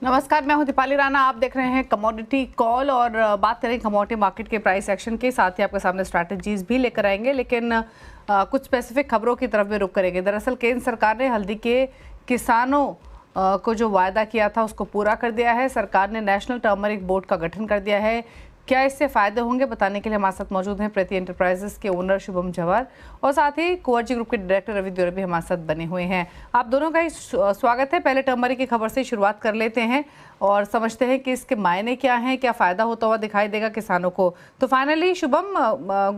नमस्कार, मैं हूं दीपाली राणा। आप देख रहे हैं कमोडिटी कॉल और बात करें कमोडिटी मार्केट के प्राइस एक्शन के साथ ही आपके सामने स्ट्रैटेजीज भी लेकर आएंगे, लेकिन कुछ स्पेसिफिक खबरों की तरफ भी रुख करेंगे। दरअसल केंद्र सरकार ने हल्दी के किसानों को जो वायदा किया था उसको पूरा कर दिया है। सरकार ने नेशनल टर्मरिक बोर्ड का गठन कर दिया है। क्या इससे फायदे होंगे, बताने के लिए हमारे साथ मौजूद हैं प्रति एंटरप्राइजेस के ओनर शुभम जवाहर और साथ ही कुंवर ग्रुप के डायरेक्टर रवि द्विवेदी भी हमारे साथ बने हुए हैं। आप दोनों का ही स्वागत है। पहले टर्मरिक की खबर से शुरुआत कर लेते हैं और समझते हैं कि इसके मायने क्या हैं, क्या फायदा होता हुआ दिखाई देगा किसानों को। तो finally Shubham,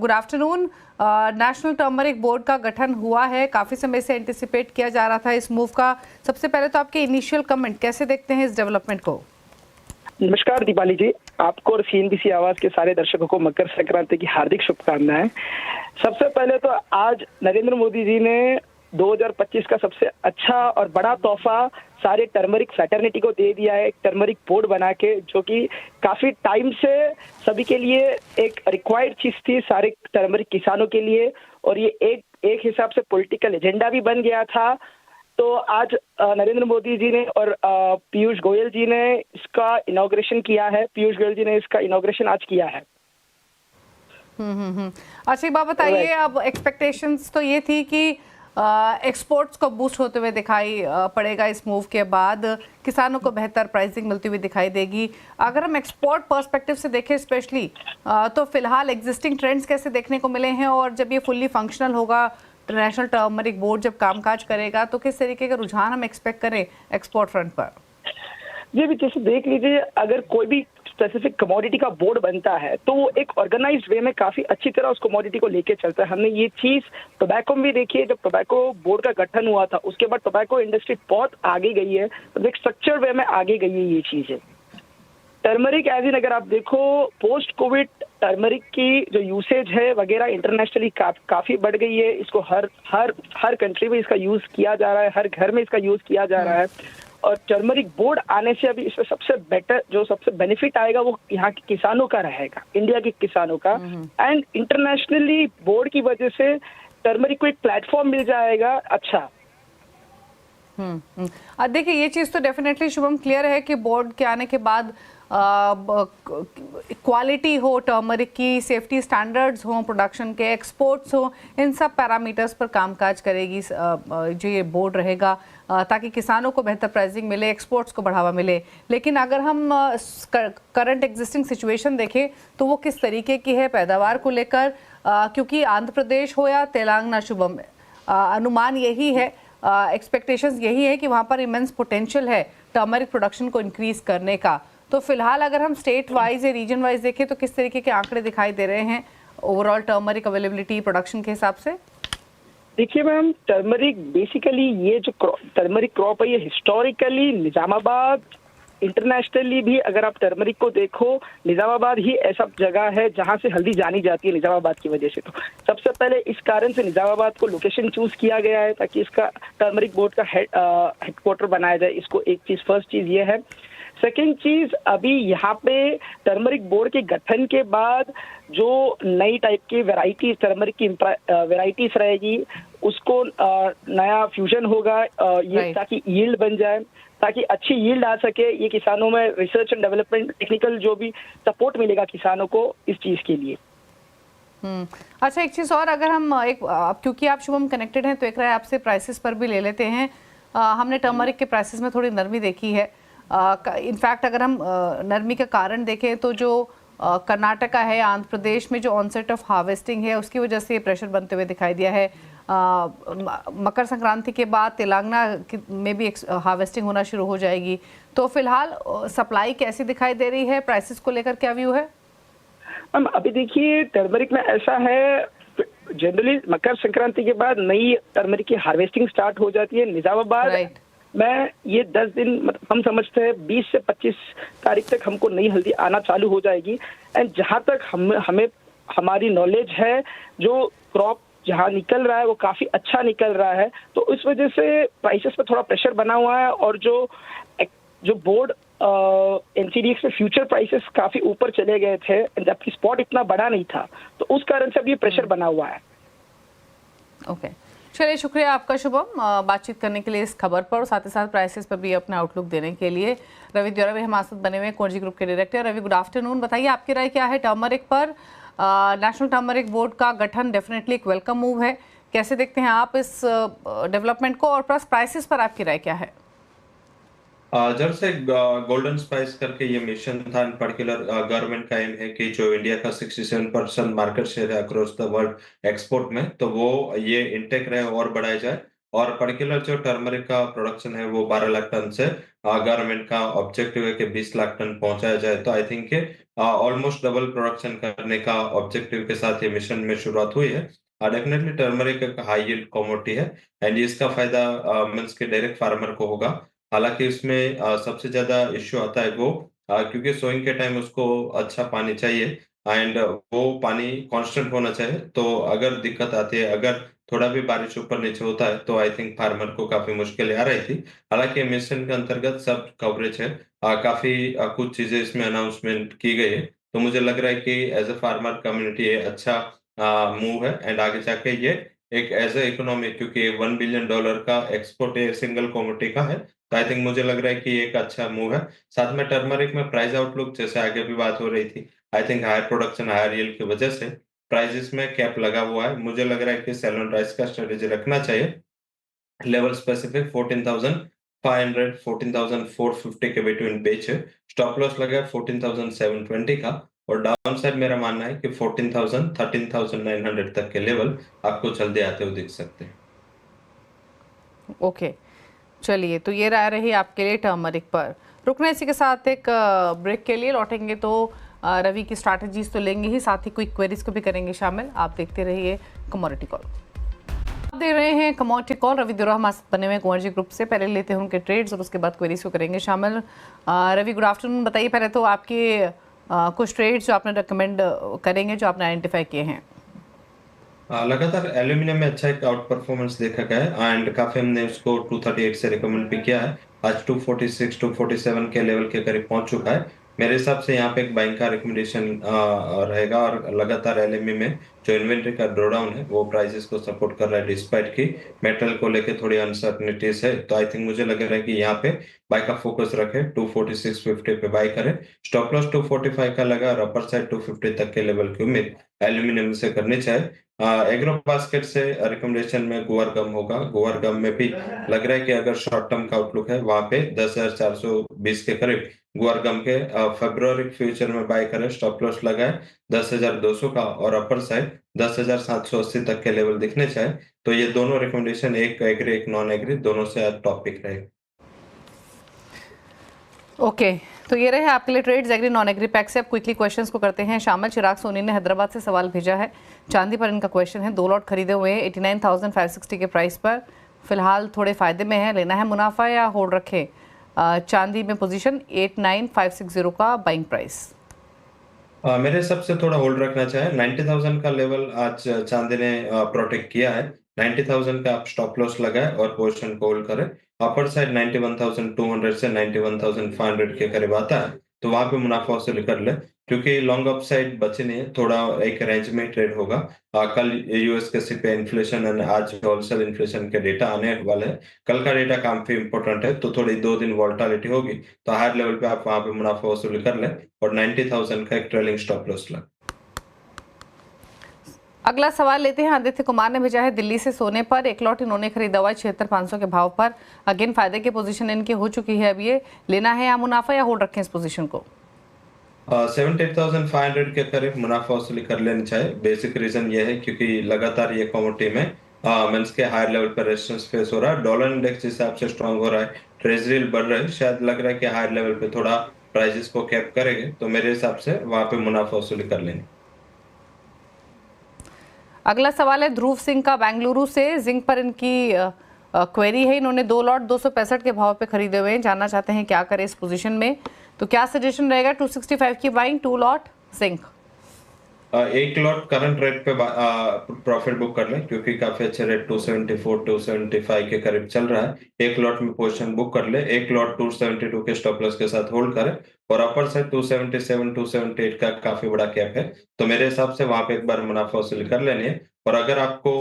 good afternoon. National turmeric board का गठन हुआ है, काफी समय से एंटिसिपेट किया जा रहा था इस मूव का। सबसे पहले तो आपके इनिशियल कमेंट, कैसे देखते हैं इस डेवलपमेंट को? नमस्कार दीपाली जी, आपको और सीएनबीसी आवाज के सारे दर्शकों को मकर संक्रांति की हार्दिक शुभकामनाएं। सबसे पहले तो आज नरेंद्र मोदी जी ने 2025 का सबसे अच्छा और बड़ा तोहफा सारे टर्मरिक फ्रेटर्निटी को दे दिया है, एक टर्मरिक बोर्ड बना के, जो कि काफी टाइम से सभी के लिए एक रिक्वायर्ड चीज थी, सारे टर्मरिक किसानों के लिए। और ये एक हिसाब से पॉलिटिकल एजेंडा भी बन गया था। तो आज नरेंद्र मोदी जी ने और पीयूष गोयल जी ने इसका इनॉग्रेशन किया है। पीयूष गोयल जी ने इसका इनॉग्रेशन आज किया है। अच्छा, एक बात बताइए, अब एक्सपेक्टेशंस तो ये थी कि एक्सपोर्ट्स को बूस्ट होते हुए दिखाई पड़ेगा इस मूव के बाद, किसानों को बेहतर प्राइसिंग मिलती हुई दिखाई देगी। अगर हम एक्सपोर्ट पर्सपेक्टिव से देखें स्पेशली, तो फिलहाल एग्जिस्टिंग ट्रेंड्स कैसे देखने को मिले हैं, और जब ये फुल्ली फंक्शनल होगा, नेशनल टर्मरिक बोर्ड जब कामकाज करेगा, तो किस तरीके का रुझान हम एक्सपेक्ट करें एक्सपोर्ट फ्रंट पर? जी भी जैसे देख लीजिए, अगर कोई भी स्पेसिफिक कमोडिटी का बोर्ड बनता है तो वो एक ऑर्गेनाइज्ड वे में काफी अच्छी तरह उस कमोडिटी को लेके चलता है। हमने ये चीज टोबैको में भी देखी है। जब टोबैको बोर्ड का गठन हुआ था उसके बाद टोबैको इंडस्ट्री बहुत आगे गई है, तो एक स्ट्रक्चर वे में आगे गई है ये चीजें। टर्मरिक एज इन अगर आप देखो, पोस्ट कोविड टर्मरिक की जो यूसेज है वगैरह इंटरनेशनली काफी बढ़ गई है। इसको हर कंट्री में इसका यूज किया जा रहा है, हर घर में इसका यूज किया जा रहा है। और टर्मरिक बोर्ड आने से अभी इसमें सबसे बेटर, जो सबसे बेनिफिट आएगा वो यहाँ के किसानों का रहेगा, इंडिया के किसानों का। एंड इंटरनेशनली बोर्ड की वजह से टर्मरिक को एक प्लेटफॉर्म मिल जाएगा। अच्छा, देखिए, ये चीज़ तो डेफिनेटली शुभम क्लियर है कि बोर्ड के आने के बाद क्वालिटी हो टर्मरिक की, सेफ्टी स्टैंडर्ड्स हो, प्रोडक्शन के एक्सपोर्ट्स हो, इन सब पैरामीटर्स पर कामकाज करेगी जो ये बोर्ड रहेगा, ताकि किसानों को बेहतर प्राइसिंग मिले, एक्सपोर्ट्स को बढ़ावा मिले। लेकिन अगर हम करंट एग्जिस्टिंग सिचुएशन देखें तो वो किस तरीके की है पैदावार को लेकर, क्योंकि आंध्र प्रदेश हो या तेलंगाना, शुभम, अनुमान यही है, एक्सपेक्टेशंस यही है कि वहाँ पर इमेंस पोटेंशियल है टर्मरिक प्रोडक्शन को इंक्रीज करने का। तो फिलहाल अगर हम स्टेट वाइज या रीजन वाइज देखें तो किस तरीके के आंकड़े दिखाई दे रहे हैं ओवरऑल टर्मरिक अवेलेबिलिटी प्रोडक्शन के हिसाब से? देखिए मैम, टर्मरिक बेसिकली ये जो टर्मरिक क्रॉप है ये हिस्टोरिकली निजामाबाद, इंटरनेशनली भी अगर आप टर्मरिक को देखो, निजामाबाद ही ऐसा जगह है जहां से हल्दी जानी जाती है, निजामाबाद की वजह से। तो सबसे पहले इस कारण से निजामाबाद को लोकेशन चूज किया गया है ताकि इसका टर्मरिक बोर्ड का हेडक्वार्टर बनाया जाए। इसको एक चीज, फर्स्ट चीज ये है। सेकेंड चीज, अभी यहाँ पे टर्मरिक बोर्ड के गठन के बाद जो नई टाइप की वैरायटी टर्मरिक की वैरायटीज रहेगी, उसको नया फ्यूजन होगा, ये ताकि यील्ड बन जाए, ताकि अच्छी यील्ड आ सके। ये किसानों में रिसर्च एंड डेवलपमेंट, टेक्निकल जो भी सपोर्ट मिलेगा किसानों को इस चीज के लिए। अच्छा, एक चीज़ और, अगर हम क्योंकि आप शुभम कनेक्टेड हैं तो एक राय आपसे प्राइसेस पर भी ले लेते हैं। हमने टर्मरिक के प्राइसेस में थोड़ी नरमी देखी है। इनफैक्ट अगर हम नरमी का कारण देखें तो जो कर्नाटका है, आंध्र प्रदेश में जो ऑनसेट ऑफ हार्वेस्टिंग है उसकी वजह से ये प्रेशर बनते हुए दिखाई दिया है। मकर संक्रांति के बाद तेलंगाना में भी हार्वेस्टिंग होना शुरू हो जाएगी। तो फिलहाल सप्लाई कैसी दिखाई दे रही है, प्राइसेस को लेकर क्या व्यू है? मैम अभी देखिए, टर्मरिक में ऐसा है, जनरली मकर संक्रांति के बाद नई टर्मरिक की हार्वेस्टिंग स्टार्ट हो जाती है। निजामाबाद में ये 10 दिन, मतलब हम समझते हैं 20 से 25 तारीख तक हमको नई हल्दी आना चालू हो जाएगी। एंड जहां तक हमें हमारी नॉलेज है, जो क्रॉप जहां निकल रहा है वो काफी अच्छा निकल रहा है। तो इस वजह से प्राइसेस पे थोड़ा प्रेशर बना हुआ है। और जो बोर्ड एनसीडीएक्स में फ्यूचर प्राइसेस काफी ऊपर चले गए थे, जबकि स्पॉट इतना बड़ा नहीं था, तो उस कारण से अब ये प्रेशर बना हुआ है। ओके, चलिए, शुक्रिया आपका शुभम, बातचीत करने के लिए इस खबर पर और साथ ही साथ प्राइसेस पर भी अपना आउटलुक देने के लिए। रवि द्वारा भी हमारे साथ बने हुए कोर्जी ग्रुप के डायरेक्टर। Ravi, good afternoon. बताइए आपकी राय क्या है टर्मरिक पर? नेशनल टर्मरिक बोर्ड का गठन डेफिनेटली एक वेलकम मूव है। कैसे देखते हैं आप इस डेवलपमेंट को, और प्लस प्राइसेस पर आपकी राय क्या है? जब से गोल्डन स्पाइस करके ये मिशन था, इन पर्टिकुलर गवर्नमेंट का एम है कि जो इंडिया का 67% मार्केट शेयर है अक्रॉस द वर्ल्ड एक्सपोर्ट में, तो वो ये इंटेक रहे और बढ़ाया जाए। और पर्टिकुलर जो टर्मरिक का प्रोडक्शन है वो 12 लाख टन से गवर्नमेंट का ऑब्जेक्टिव है कि 20 लाख टन पहुंचाया जाए। तो I think almost double production करने का ऑब्जेक्टिव के साथ ये मिशन में शुरुआत हुई है। डेफिनेटली टर्मरिक एक हाई यील्ड कमोडिटी है एंड इसका फायदा मीन्स के डायरेक्ट फार्मर को होगा। हालांकि इसमें सबसे ज्यादा इश्यू आता है वो क्योंकि सोइंग के टाइम उसको अच्छा पानी चाहिए एंड वो पानी कांस्टेंट होना चाहिए। तो अगर दिक्कत आती है, अगर थोड़ा भी बारिश ऊपर नीचे होता है, तो आई थिंक फार्मर को काफी मुश्किलें आ रही थी। हालांकि मिशन के अंतर्गत सब कवरेज है, काफी कुछ चीजें इसमें अनाउंसमेंट की गई है। तो मुझे लग रहा है कि एज ए फार्मर कम्युनिटी ये अच्छा मूव है एंड आगे जाके ये एक एज ए इकोनॉमी, क्योंकि $1 बिलियन का एक्सपोर्ट सिंगल कमोडिटी का है, तो आई थिंक मुझे लग रहा है कि ये एक अच्छा मूव है। साथ में टर्मरिक में प्राइस आउटलुक, जैसे आगे भी बात हो रही थी, I think higher production higher yield की वजह से प्राइसेस में कैप लगा हुआ है। मुझे लग रहा है कि सेल ऑन राइस का स्ट्रेटेजी रखना चाहिए। लेवल स्पेसिफिक 14,500 14,450 के बिटवीन बेच है। स्टॉप लॉस लगा है 14,720 का, और डाउन साइड मेरा मानना है कि 14,000 13,900 तक के लेवल आपको जल्दी आते हुए दिख सकते हैं। ओके, चलिए, तो ये राय रही आपके लिए टर्मरिक पर। रुकने इसी के साथ एक ब्रेक के लिए लौटेंगे तो रवि की स्ट्रैटेजीज तो लेंगे ही, साथ ही क्विक क्वेरीज को भी करेंगे शामिल। आप देखते रहिए कमोडिटी कॉल। आप देख रहे हैं कमोडिटी कॉल। रवि दुरा हमारे साथ बने हुए कोर्जी ग्रुप से। पहले लेते हैं उनके ट्रेड्स और उसके बाद क्वेरीज को करेंगे शामिल। Ravi, good afternoon. बताइए पहले तो आपके कुछ ट्रेड्स जो आपने रिकमेंड करेंगे, जो आपने आइडेंटिफाई किए हैं। लगातार एल्यूमिनियम में अच्छा एक आउट परफॉर्मेंस देखा गया है एंड काफी हमने उसको 238 से रिकमेंड भी किया है। आज 246 247 के लेवल के करीब पहुंच चुका है। मेरे हिसाब से यहाँ पे एक बाइंग का रिकमेंडेशन रहेगा, और लगातार एलएमई में जो इन्वेंट्री का ड्रॉडाउन है वो प्राइसेस को सपोर्ट कर रहा है, डिस्पाइट की मेटल को लेके थोड़ी अनसर्टनिटीज है। तो आई थिंक मुझे लग रहा है कि यहाँ पे बाय का फोकस रखे, 246.50 पे बाय करे। स्टॉप लॉस 245 का लगा और अपर साइड 250 तक के लेवल की उम्मीद एल्यूमिनियम से करनी चाहिए। एग्रो बास्केट से रिकमेंडेशन में गोवर गम होगा। गोवर गम में भी लग रहा है कि अगर शॉर्ट टर्म का आउटलुक है वहां पे 10,420 के करीब गोवर गम के फेब्रुअरी फ्यूचर में बाय करें। स्टॉप लॉस लगा है 10,200 का, और अपर साइड 10,780 तक के लेवल दिखने चाहिए। तो ये दोनों रिकमेंडेशन, एक एग्री एक नॉन एग्री, दोनों से आज टॉपिक रहेगा। ओके, तो ये रहे आपके लिए trades agri non agri pack से। अब क्विकली क्वेश्चंस को करते हैं शामिल। चिराग सोनी ने हैदराबाद से सवाल भेजा है। चांदी पर इनका क्वेश्चन है। 2 लॉट खरीदे हुए हैं 89,560 के प्राइस पर, फिलहाल थोड़े फायदे में है, लेना है मुनाफा या होल्ड रखें? चांदी में पोजीशन 89,560 का बाइंग प्राइस। मेरे हिसाब से थोड़ा होल्ड रखना चाहिए। 90,000 का लेवल आज चांदी ने प्रोटेक्ट किया है। 90,000 का आप स्टॉप लॉस लगाए और पोजीशन को होल्ड करें। अपर साइड 91,200 से 91,500 के करीब आता है, तो वहां पे मुनाफा वसूली कर ले, क्योंकि लॉन्ग अप साइड बचे नहीं है, थोड़ा एक रेंज में ट्रेड होगा। कल यूएस के सीपीआई इन्फ्लेशन और आज होलसेल इन्फ्लेशन के डेटा आने वाले हैं। कल का डेटा काफी इंपॉर्टेंट है, तो थोड़ी 2 दिन वॉल्टालिटी होगी, तो हायर लेवल पे आप वहां पे मुनाफा वसूली कर ले और 90,000 का एक ट्रेलिंग स्टॉप लॉस लगा। अगला सवाल लेते हैं। आदित्य कुमार ने भेजा है दिल्ली से। सोने पर 1 लॉट इन्होंने खरीदा हुआ है 76,500 के भाव पर। अगेन फायदे की पोजीशन इनकी हो चुकी है। अब ये लेना है या मुनाफा, या होल्ड रखें इस पोजीशन को? 78,500 के करीब मुनाफा वसूली कर लेनी चाहिए। बेसिक रीजन ये है क्योंकि लगातार ये कमोडिटी में मंस के हायर लेवल पर रेजिस्टेंस फेस हो रहा है। डॉलर इंडेक्स जिस हिसाब से स्ट्रांग हो रहा है, ट्रेजरी बढ़ रहा है, शायद लग रहा है कि हायर लेवल पे थोड़ा प्राइसेस को कैप करेंगे, तो मेरे हिसाब से वहां पे मुनाफा वसूली कर लेंगे। अगला सवाल है ध्रुव सिंह का बेंगलुरु से। जिंक पर इनकी क्वेरी है। इन्होंने 2 लॉट 265 के भाव पे खरीदे हुए हैं, जानना चाहते हैं क्या करें इस पोजीशन में। तो क्या सजेशन रहेगा? 265 की बाइंग, 2 लॉट जिंक। एक लॉट करंट रेट पे प्रॉफिट बुक कर लें, क्योंकि काफी अच्छे रेट 274 275 के करीब चल रहा है। एक लॉट में पोजीशन बुक कर ले, एक लॉट 272 के स्टॉप लॉस के साथ होल्ड करें, और अपर साइड 277 278 का काफी बड़ा कैप है, तो मेरे हिसाब से वहां पे एक बार मुनाफा वसूली कर लेनी है। और अगर आपको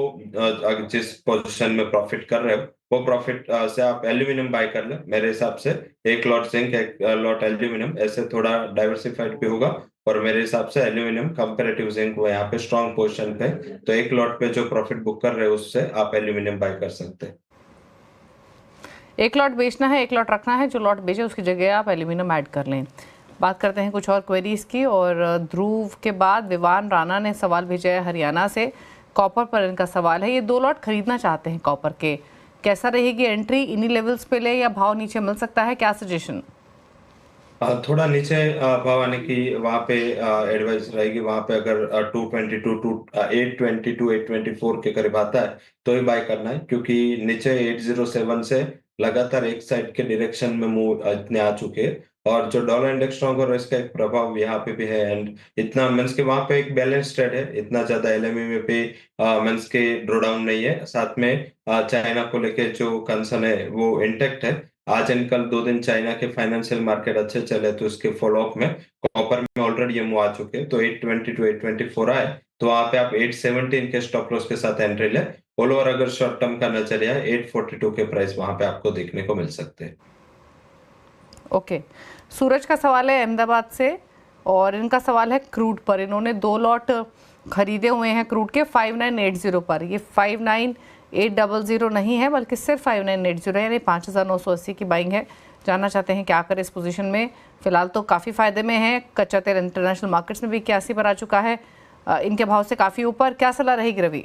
जिस पोजीशन में प्रॉफिट कर रहे हो वो प्रॉफिट से आप एल्यूमिनियम बाय कर ले मेरे हिसाब से। एक लॉट जिंक, एक लॉट एल्यूमिनियम, ऐसे थोड़ा डाइवर्सिफाइड भी होगा। और मेरे हिसाब से एल्यूमिनियम कंपैरेटिव जिंक वो यहाँ पे स्ट्रॉन्ग पोजीशन पे, तो एक लॉट पे जो प्रॉफिट बुक कर रहे हो उससे आप एल्यूमिनियम बाय कर सकते हैं। एक लॉट बेचना है, एक लॉट रखना है, जो लॉट बेचे उसकी जगह आप एल्यूमिनियम ऐड कर लें। बात करते हैं कुछ और क्वेरीज की, और ध्रुव के बाद विवान राणा ने सवाल भेजा है हरियाणा से। कॉपर पर इनका सवाल है, ये 2 लॉट खरीदना चाहते हैं कॉपर के, कैसा रहेगी एंट्री? इन्हीं लेवल्स पे ले या भाव नीचे मिल सकता है, क्या सजेशन? थोड़ा नीचे भाव आने की वहां पे एडवाइस रहेगी। वहां पे अगर 222 टू 822 824 के करीब आता है तो ही बाय करना है, क्योंकि नीचे 807 से लगातार एक साइड के डायरेक्शन में मूव इतने आ चुके हैं, और जो डॉलर इंडेक्स स्ट्रॉन्ग हो रहा है इसका एक प्रभाव यहाँ पे भी है। एंड इतना मीन्स के वहां पे एक बैलेंस ट्रेड है, इतना ज्यादा एलएमई में पे मीन्स के ड्रो डाउन नहीं है। साथ में चाइना को लेके जो कंसर्न है वो इंटेक्ट है। आज एंड कल 2 दिन चाइना के फाइनेंशियल मार्केट अच्छे चले, तो इसके फॉलोअप में कॉपर में ऑलरेडी ये मूव आ चुके हैं, तो 820 टू 824 आए तो वहां पे आप 817 के स्टॉप लॉस के साथ एंट्री ले। ऑल ओवर अगर शॉर्ट टर्म का नजरिया है 842 के प्राइस वहां पे आपको देखने को मिल सकते हैं। ओके, सूरज का सवाल है अहमदाबाद से, और इनका सवाल है क्रूड पर। इन्होंने 2 लॉट खरीदे हुए हैं क्रूड के 5980 पर। ये 59800 नहीं है, बल्कि सिर्फ 5980 है, यानी 5980 की बाइंग है। जानना चाहते हैं क्या करें इस पोजीशन में। फिलहाल तो काफ़ी फायदे में है, कच्चा तेल इंटरनेशनल मार्केट्स में भी 81 पर आ चुका है, इनके भाव से काफ़ी ऊपर। क्या सलाह रहेगी रवि?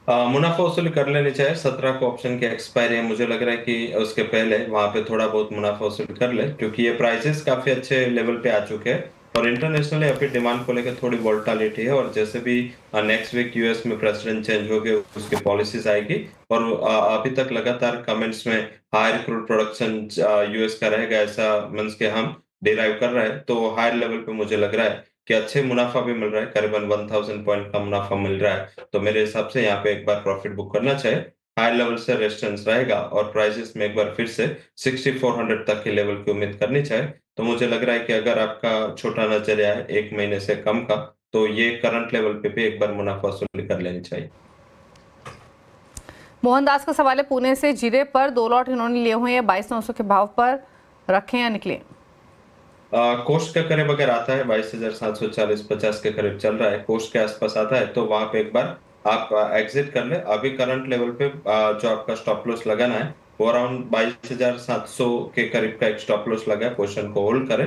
मुनाफा वसूली कर लेनी चाहिए। 17 को ऑप्शन की एक्सपायरी है, मुझे लग रहा है कि उसके पहले वहां पे थोड़ा बहुत मुनाफा वसूली कर ले, क्योंकि ये प्राइसेस काफी अच्छे लेवल पे आ चुके हैं। और इंटरनेशनली अभी डिमांड को लेकर थोड़ी वोलेटिलिटी है, और जैसे भी नेक्स्ट वीक यूएस में प्रेसिडेंट चेंज हो गए उसकी पॉलिसीज आएगी। और अभी तक लगातार कमेंट्स में हायर क्रूड प्रोडक्शन यूएस का रहेगा ऐसा मीन्स के हम डिराइव कर रहे हैं, तो हायर लेवल पे मुझे लग रहा है कि अच्छे मुनाफा भी मिल रहा है, करीबन 1000 पॉइंट का मुनाफा मिल रहा है। तो मेरे हिसाब से यहाँ पे एक बार प्रॉफिट बुक करना चाहिए। हाई लेवल से रेजिस्टेंस रहेगा, और प्राइसेस में एक बार फिर से 6400 तक के लेवल की उम्मीद करनी चाहिए। तो मुझे लग रहा है कि अगर आपका छोटा नजरिया है 1 महीने से कम का, तो ये करंट लेवल पे भी एक बार मुनाफा वसूली कर लेनी चाहिए। मोहनदास का सवाल है पुणे से, जीरे पर 2 लॉट इन्होंने लिए हुए हैं 22,900 के भाव पर, रखें या निकलें? कोस्ट के करीब अगर आता है 22,740-50 के करीब चल रहा है, कोस्ट के आसपास आता है, तो वहां पे एक बार आप एग्जिट कर ले। अभी करंट लेवल पे जो आपका स्टॉप लॉस लगाना है वो अराउंड 22,700 के करीब का एक स्टॉप लॉस लगा है, पोजीशन को होल्ड करें।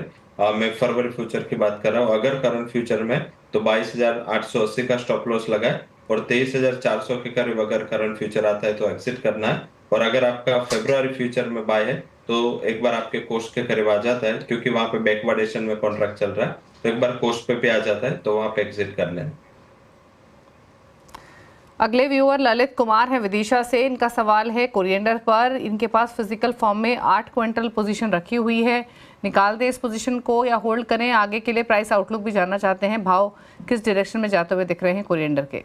मैं फरवरी फ्यूचर की बात कर रहा हूँ। अगर करंट फ्यूचर में तो 22,880 का स्टॉप लॉस लगा है, और 23,400 के करीब अगर करंट फ्यूचर आता है तो एग्जिट करना है। और अगर आपका फरवरी फ्यूचर में बाय है तो एक बार आपके कोस्ट के करीब आ जाता है, क्योंकि वहां पे बैकवर्डेशन में कॉन्ट्रैक्ट चल रहा है, तो एक बार कोस्ट पे भी आ जाता है तो वहां पे एग्जिट कर लेना। अगले व्यूअर ललित कुमार है विदिशा से। इनका सवाल है कोरिएंडर पर। इनके पास फिजिकल फॉर्म में 8 क्विंटल पोजीशन रखी हुई है, निकाल दें इस पोजीशन को या होल्ड करें? आगे के लिए प्राइस आउटलुक भी जानना चाहते हैं, भाव किस डायरेक्शन में जाते हुए दिख रहे हैं कोरिएंडर के?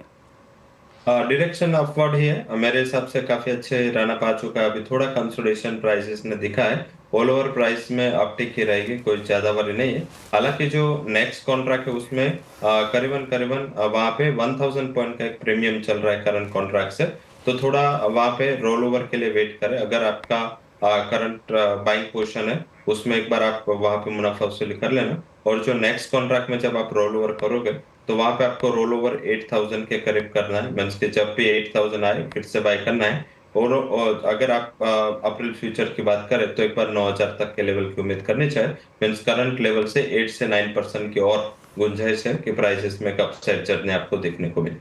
डायरेक्शन अपवर्ड ही है, मेरे हिसाब से काफी अच्छे रन अप आ चुका है। अभी थोड़ा कंसोलिडेशन प्राइसेस ने दिखा है, ऑल ओवर प्राइस में अपटिक ही रहेगी, कोई ज्यादा वरी नहीं है। हालांकि जो नेक्स्ट कॉन्ट्रैक्ट है उसमें करीबन वहां पे 1000 पॉइंट का एक प्रीमियम चल रहा है करंट कॉन्ट्रैक्ट से, तो थोड़ा वहां पे रोल ओवर के लिए वेट करें। अगर आपका करंट बाइंग पोजीशन है उसमें एक बार आप वहां पे मुनाफा वसूली कर लेना, और जो नेक्स्ट कॉन्ट्रैक्ट में जब आप रोल ओवर करोगे तो वहां पे आपको रोल ओवर 8000 के करीब करना है, मीन्स के जब भी 8000 आए फिर से बाय करना है। और अगर आप अप्रैल फ्यूचर की बात करें तो एक बार 9000 तक के लेवल की उम्मीद करनी चाहिए। मीन्स करंट लेवल से 8 से 9% की और गुंजाइश है कि प्राइसेस में अपसाइड जर्नी आपको देखने को मिले।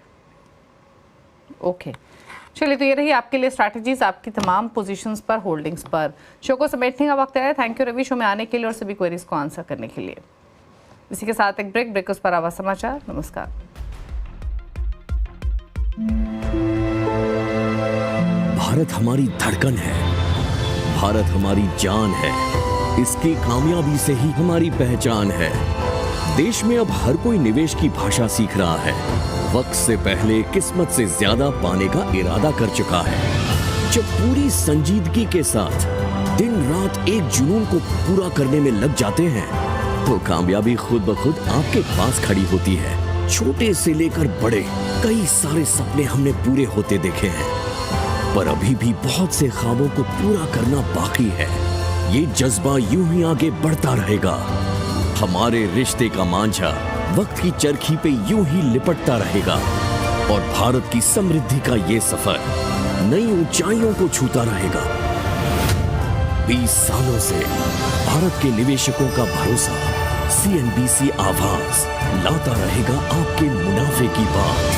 ओके, चलिए, तो ये रही आपके लिए स्ट्रैटेजीज आपकी तमाम पोजीशंस पर, होल्डिंग्स पर। शो को समेटने का वक्त आया। थैंक यू रवि शो में आने के लिए और सभी क्वेरीज को आंसर करने के लिए। इसी के साथ एक ब्रेक उस पर आवाज समाचार। नमस्कार। भारत हमारी धड़कन है, भारत हमारी जान है, इसकी कामयाबी से ही हमारी पहचान है। देश में अब हर कोई निवेश की भाषा सीख रहा है। वक्त से पहले किस्मत से ज्यादा पाने का इरादा कर चुका है। जब पूरी संजीदगी के साथ दिन रात एक जुनून को पूरा करने में लग जाते हैं तो कामयाबी खुद ब खुद आपके पास खड़ी होती है। छोटे से लेकर बड़े कई सारे सपने हमने पूरे होते देखे हैं, पर अभी भी बहुत से ख्वाबों को पूरा करना बाकी है। ये जज्बा यूं ही आगे बढ़ता रहेगा। हमारे रिश्ते का मांझा वक्त की चरखी पे यूं ही लिपटता रहेगा और भारत की समृद्धि का ये सफर नई ऊंचाइयों को छूता रहेगा। 20 सालों से भारत के निवेशकों का भरोसा, CNBC आवाज लाता रहेगा आपके मुनाफे की बात।